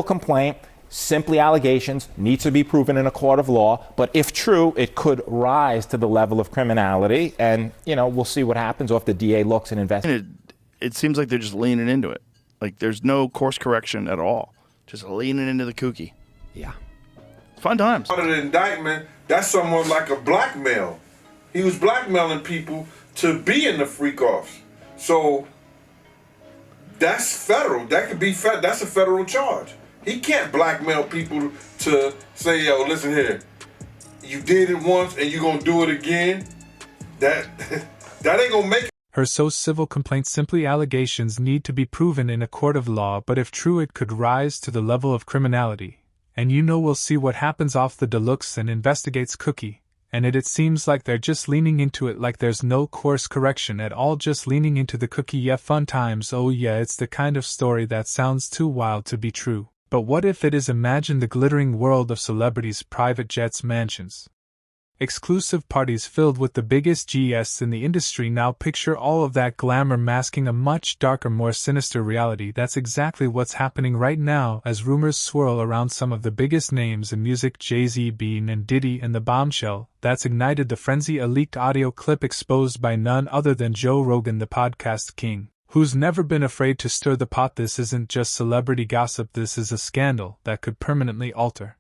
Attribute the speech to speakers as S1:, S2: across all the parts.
S1: complaint, simply allegations, need to be proven in a court of law, but if true, it could rise to the level of criminality, and, we'll see what happens, or if the DA looks and investigates.
S2: It seems like they're just leaning into it. Like, there's no course correction at all. Just leaning into the kooky.
S1: Yeah.
S2: Fun times.
S3: Part of the indictment, that's someone like a blackmail. He was blackmailing people to be in the freak-offs. So that's federal. That could be that's a federal charge. He can't blackmail people to say, yo, listen here, you did it once and you're going to do it again. That ain't going to make it.
S4: Her civil complaint simply allegations need to be proven in a court of law, but if true it could rise to the level of criminality. And we'll see what happens off the deluxe and investigates cookie. And it seems like they're just leaning into it, like there's no course correction at all, just leaning into the cookie. Yeah, fun times. Oh yeah, it's the kind of story that sounds too wild to be true. But what if it is? Imagine the glittering world of celebrities, private jets, mansions, exclusive parties filled with the biggest GS in the industry. Now picture all of that glamour masking a much darker, more sinister reality. That's exactly what's happening right now as rumors swirl around some of the biggest names in music, Jay-Z, Bean, and Diddy, and the bombshell that's ignited the frenzy, a leaked audio clip exposed by none other than Joe Rogan, the podcast king, who's never been afraid to stir the pot. This isn't just celebrity gossip, this is a scandal that could permanently alter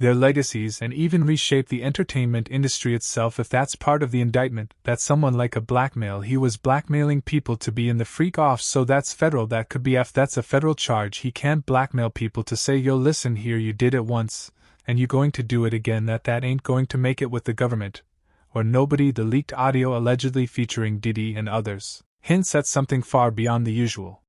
S4: their legacies and even reshape the entertainment industry itself. If that's part of the indictment, that someone like a blackmail, he was blackmailing people to be in the freak-off, so that's federal. That could be that's a federal charge. He can't blackmail people to say, yo, listen here, you did it once, and you're going to do it again. That ain't going to make it with the government, or nobody. The leaked audio allegedly featuring Diddy and others hints at something far beyond the usual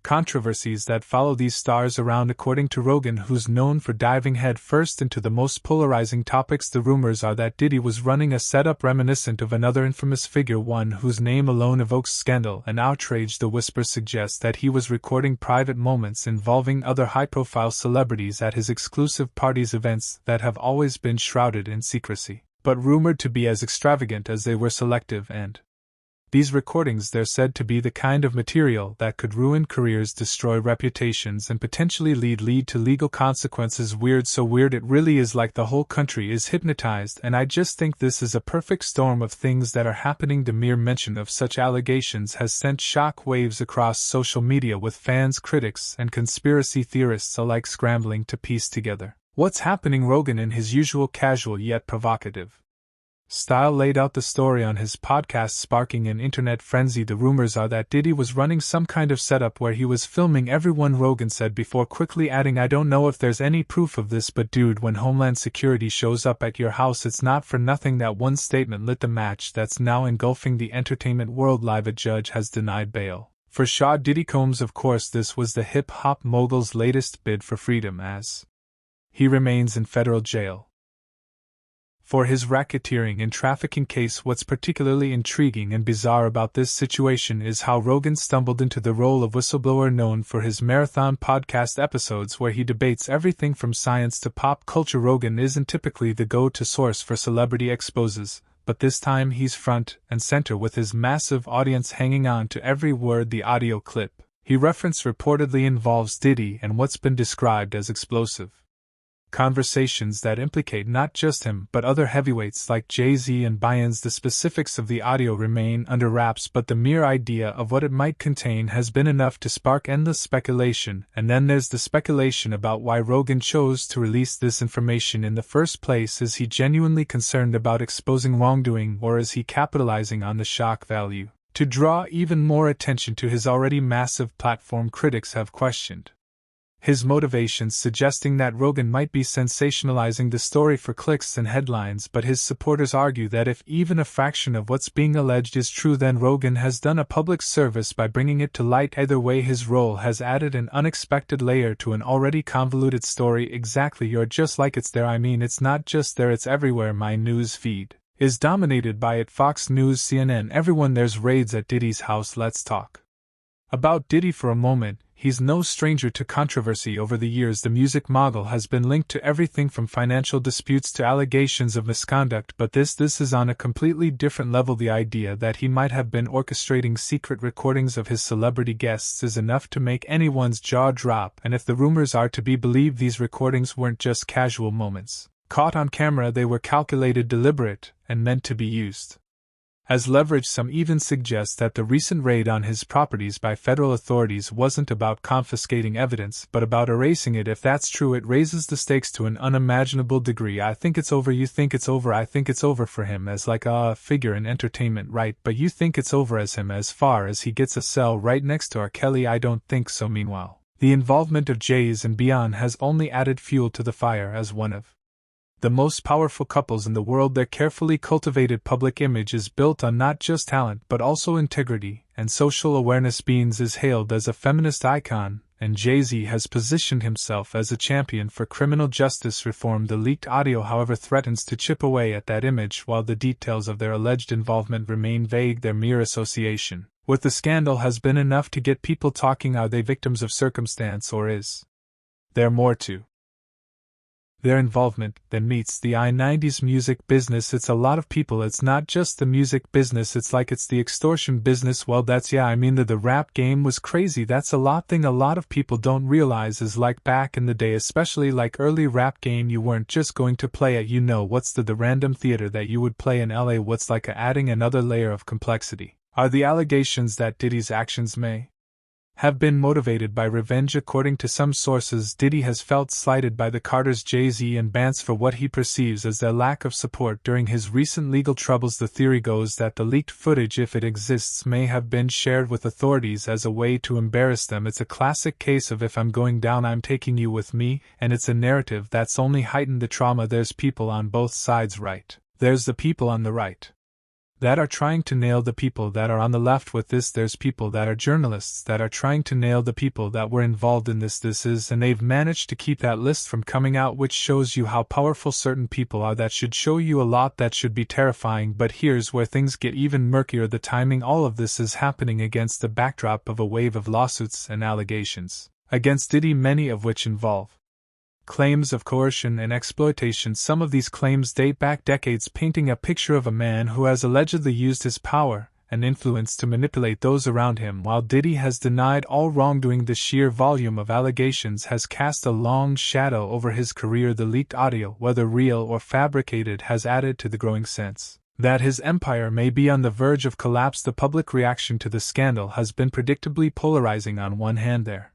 S4: controversies that follow these stars around. According to Rogan, who's known for diving head first into the most polarizing topics, the rumors are that Diddy was running a setup reminiscent of another infamous figure, one whose name alone evokes scandal and outrage. The whispers suggest that he was recording private moments involving other high-profile celebrities at his exclusive parties, events that have always been shrouded in secrecy, but rumored to be as extravagant as they were selective. And these recordings, they're said to be the kind of material that could ruin careers, destroy reputations, and potentially lead to legal consequences. Weird, so weird it really is, like the whole country is hypnotized, and I just think this is a perfect storm of things that are happening. The mere mention of such allegations has sent shock waves across social media, with fans, critics, and conspiracy theorists alike scrambling to piece together what's happening. Rogan, in his usual casual yet provocative style, laid out the story on his podcast, sparking an internet frenzy. The rumors are that Diddy was running some kind of setup where he was filming everyone, Rogan said, before quickly adding, I don't know if there's any proof of this, but dude, when Homeland Security shows up at your house, it's not for nothing. That one statement lit the match that's now engulfing the entertainment world. Live, a judge has denied bail for Shaw Diddy Combs. Of course, this was the hip-hop mogul's latest bid for freedom, as he remains in federal jail for his racketeering and trafficking case. What's particularly intriguing and bizarre about this situation is how Rogan stumbled into the role of whistleblower, known for his marathon podcast episodes where he debates everything from science to pop culture. Rogan isn't typically the go-to source for celebrity exposes, but this time he's front and center with his massive audience hanging on to every word. The audio clip he referenced reportedly involves Diddy and what's been described as explosive conversations that implicate not just him but other heavyweights like Jay-Z and Beyonce. The specifics of the audio remain under wraps, but the mere idea of what it might contain has been enough to spark endless speculation. And then there's the speculation about why Rogan chose to release this information in the first place. Is he genuinely concerned about exposing wrongdoing, or is he capitalizing on the shock value to draw even more attention to his already massive platform? Critics have questioned his motivations, suggesting that Rogan might be sensationalizing the story for clicks and headlines, but his supporters argue that if even a fraction of what's being alleged is true, then Rogan has done a public service by bringing it to light. Either way, his role has added an unexpected layer to an already convoluted story. Exactly, you're just like, it's there. I mean, it's not just there, it's everywhere. My news feed is dominated by it. Fox News, CNN, everyone. There's raids at Diddy's house. Let's talk about Diddy for a moment. He's no stranger to controversy. Over the years, the music mogul has been linked to everything from financial disputes to allegations of misconduct, but this is on a completely different level. The idea that he might have been orchestrating secret recordings of his celebrity guests is enough to make anyone's jaw drop, and if the rumors are to be believed, these recordings weren't just casual moments caught on camera. They were calculated, deliberate, and meant to be used as leverage. Some even suggest that the recent raid on his properties by federal authorities wasn't about confiscating evidence, but about erasing it. If that's true, it raises the stakes to an unimaginable degree. I think it's over. You think it's over. I think it's over for him as like a figure in entertainment, right? But you think it's over as him as far as he gets a cell right next to R. Kelly? I don't think so. Meanwhile, the involvement of Jay-Z and Beyonce has only added fuel to the fire. As one of the most powerful couples in the world, their carefully cultivated public image is built on not just talent but also integrity and social awareness. Beans is hailed as a feminist icon, and Jay-Z has positioned himself as a champion for criminal justice reform. The leaked audio, however, threatens to chip away at that image. While the details of their alleged involvement remain vague, their mere association with the scandal has been enough to get people talking. Are they victims of circumstance, or is there more to their involvement than meets the eye? 90s music business, it's a lot of people. It's not just the music business, it's like it's the extortion business. Well, that's the rap game was crazy. That's a lot. Thing a lot of people don't realize is, like back in the day, especially like early rap game, you weren't just going to play at what's the random theater that you would play in LA. What's like adding another layer of complexity are the allegations that Diddy's actions may have been motivated by revenge. According to some sources, Diddy has felt slighted by the Carters, Jay-Z and Beyonce for what he perceives as their lack of support during his recent legal troubles. The theory goes that the leaked footage, if it exists, may have been shared with authorities as a way to embarrass them. It's a classic case of if I'm going down, I'm taking you with me, and it's a narrative that's only heightened the trauma. There's people on both sides, right? There's the people on the right that are trying to nail the people that are on the left with this. There's people that are journalists that are trying to nail the people that were involved in this. And they've managed to keep that list from coming out, which shows you how powerful certain people are. That should show you a lot. That should be terrifying. But here's where things get even murkier: the timing. All of this is happening against the backdrop of a wave of lawsuits and allegations against Diddy, many of which involve claims of coercion and exploitation. Some of these claims date back decades, painting a picture of a man who has allegedly used his power and influence to manipulate those around him. While Diddy has denied all wrongdoing, the sheer volume of allegations has cast a long shadow over his career. The leaked audio, whether real or fabricated, has added to the growing sense that his empire may be on the verge of collapse. The public reaction to the scandal has been predictably polarizing. On one hand, there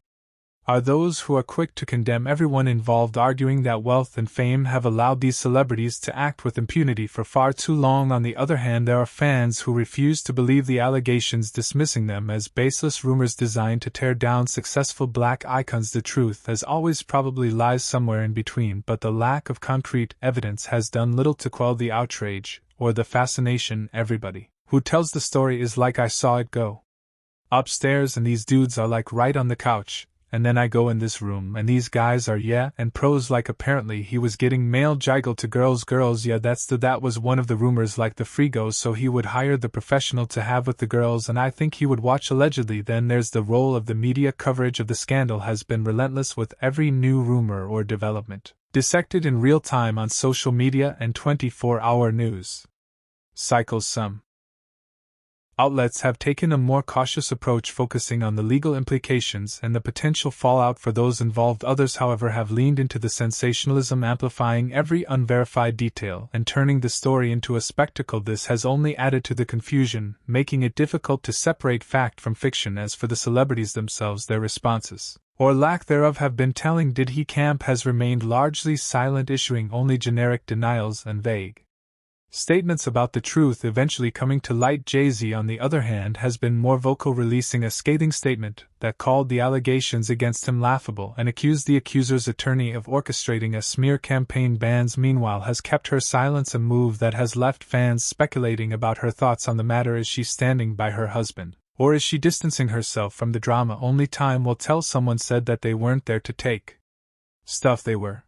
S4: are those who are quick to condemn everyone involved, arguing that wealth and fame have allowed these celebrities to act with impunity for far too long. On the other hand, there are fans who refuse to believe the allegations, dismissing them as baseless rumors designed to tear down successful black icons. The truth, as always, probably lies somewhere in between, but the lack of concrete evidence has done little to quell the outrage or the fascination. Everybody who tells the story is like, I saw it go upstairs and these dudes are like right on the couch. And then I go in this room, and these guys are, and pros, like apparently he was getting male jiggle to girls, that was one of the rumors, like the free-goes, so he would hire the professional to have with the girls, and I think he would watch allegedly. Then there's the role of the media. Coverage of the scandal has been relentless, with every new rumor or development dissected in real time on social media and 24-hour news cycles. Some outlets have taken a more cautious approach, focusing on the legal implications and the potential fallout for those involved. Others, however, have leaned into the sensationalism, amplifying every unverified detail and turning the story into a spectacle. This has only added to the confusion, making it difficult to separate fact from fiction. As for the celebrities themselves, their responses, or lack thereof, have been telling. Diddy camp has remained largely silent, issuing only generic denials and vague statements about the truth eventually coming to light. Jay-Z, on the other hand, has been more vocal, releasing a scathing statement that called the allegations against him laughable and accused the accuser's attorney of orchestrating a smear campaign. Beyonce, meanwhile, has kept her silence, a move that has left fans speculating about her thoughts on the matter. Is she standing by her husband, or is she distancing herself from the drama? Only time will tell. Someone said that they weren't there to take stuff, they were